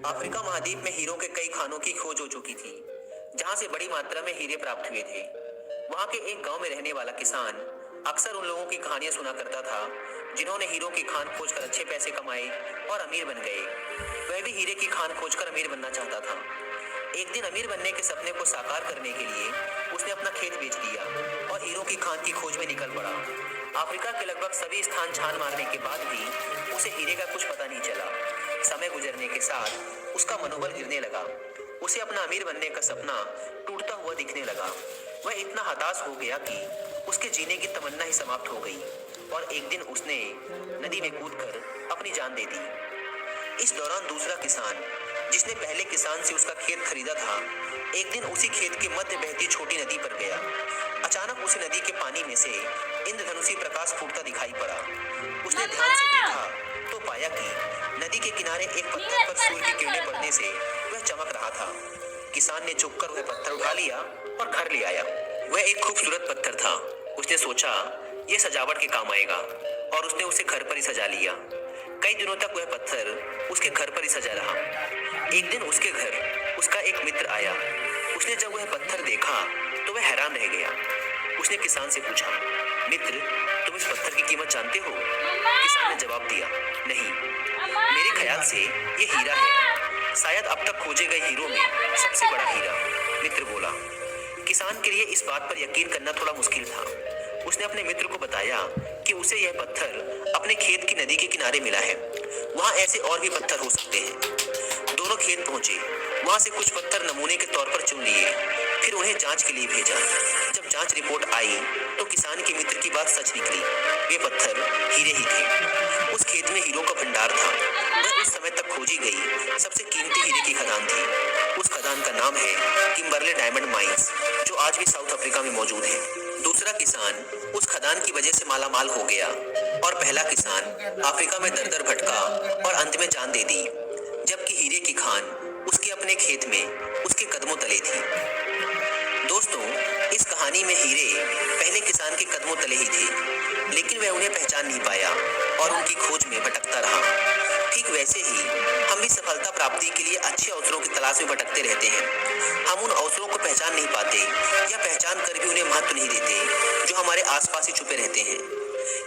Africa महाद्वीप में हीरों के कई खानों की खोज हो चुकी थी, जहां से बड़ी मात्रा में हीरे प्राप्त हुए थे। वहां के एक गांव में रहने वाला किसान अक्सर उन लोगों की कहानियां सुना करता था, जिन्होंने हीरों की खान खोजकर अच्छे पैसे कमाए और अमीर बन गए। वह भी हीरे की खान खोजकर अमीर बनना चाहता था। एक दिन अमीर बनने के सपने को साकार करने के लिए उसने अपना खेत बेच दिया और हीरों की खान की खोज में निकल पड़ा। अफ्रीका के लगभग सभी स्थान छान मारने के बाद भी उसे हीरे का कुछ पता नहीं चला। समय गुजरने के साथ उसका मनोबल गिरने लगा। उसे अपना अमीर बनने का सपना टूटता हुआ दिखने लगा। वह इतना हताश हो गया कि उसके जीने की तमन्ना ही समाप्त हो गई और एक दिन उसने नदी में कूदकर अपनी जान दे दी। इस दौरान दूसरा किसान, जिसने पहले किसान से उसका खेत खरीदा था, एक दिन उसी खेत के मध्य बहती छोटी नदी पर गया। अचानक उसे नदी के पानी में से इंद्रधनुषी प्रकाश फूटता दिखाई पड़ा। उसने ध्यान से देखा तो पाया कि नदी के किनारे एक पत्थर पर सूर्य की किरणें पड़ने से वह चमक रहा था। किसान ने झुककर वह पत्थर उठा लिया और घर ले आया। वह एक खूबसूरत पत्थर था। उसने सोचा यह सजावट के काम आएगा और उसने उसे घर पर ही सजा लिया। कई दिनों तक वह पत्थर उसके घर पर ही सजा रहा। एक दिन उसके घर उसका एक मित्र आया। उसने जब वह पत्थर देखा तो वह हैरान रह गया। उसने किसान से पूछा, मित्र, तुम इस पत्थर की कीमत जानते हो? किसान ने जवाब दिया, नहीं, मेरे ख्याल से ये हीरा है, शायद अब तक खोजे गए हीरों में सबसे बड़ा हीरा। मित्र बोला। किसान के लिए इस बात पर यकीन करना थोड़ा मुश्किल था। उसने अपने मित्र को बताया कि उसे यह पत्थर अपने खेत की नदी के किनारे मिला है। वहां ऐसे और भी पत्थर हो सकते हैं। दोनों खेत पहुंचे। वहां से कुछ पत्थर नमूने के तौर पर चुन लिए, फिर उन्हें जांच के लिए भेजा। जब जांच रिपोर्ट आई तो किसान के मित्र की बात सच निकली। वे पत्थर हीरे ही थे। उस खेत में हीरों का भंडार था। वह उस समय तक खोजी गई सबसे कीमती हीरे की खदान थी। उस खदान का नाम है किम्बरले डायमंड माइंस, जो आज भी साउथ अफ्रीका में मौजूद है। दूसरा किसान उस खदान की वजह से मालामाल हो गया और पहला किसान अफ्रीका में दर दर भटका और अंत में जान दे दी, जबकि हीरे की खान उसके अपने खेत में उसके कदमों तले थी। दोस्तों, इस कहानी में हीरे पहले किसान के कदमों तले ही थे, लेकिन वह उन्हें पहचान नहीं पाया और उनकी खोज में भटकता रहा। ठीक वैसे ही हम भी सफलता प्राप्ति के लिए अच्छे अवसरों की तलाश में भटकते रहते हैं। हम उन अवसरों को पहचान नहीं पाते या पहचान कर भी उन्हें महत्व नहीं देते, जो हमारे आसपास ही छुपे रहते हैं।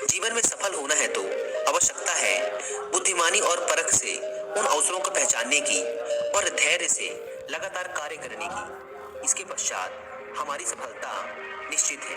जीवन में सफल होना है तो आवश्यकता है बुद्धिमानी और परख से उन अवसरों को पहचानने की और धैर्य से लगातार कार्य करने की। इसके पश्चात हमारी सफलता निश्चित है।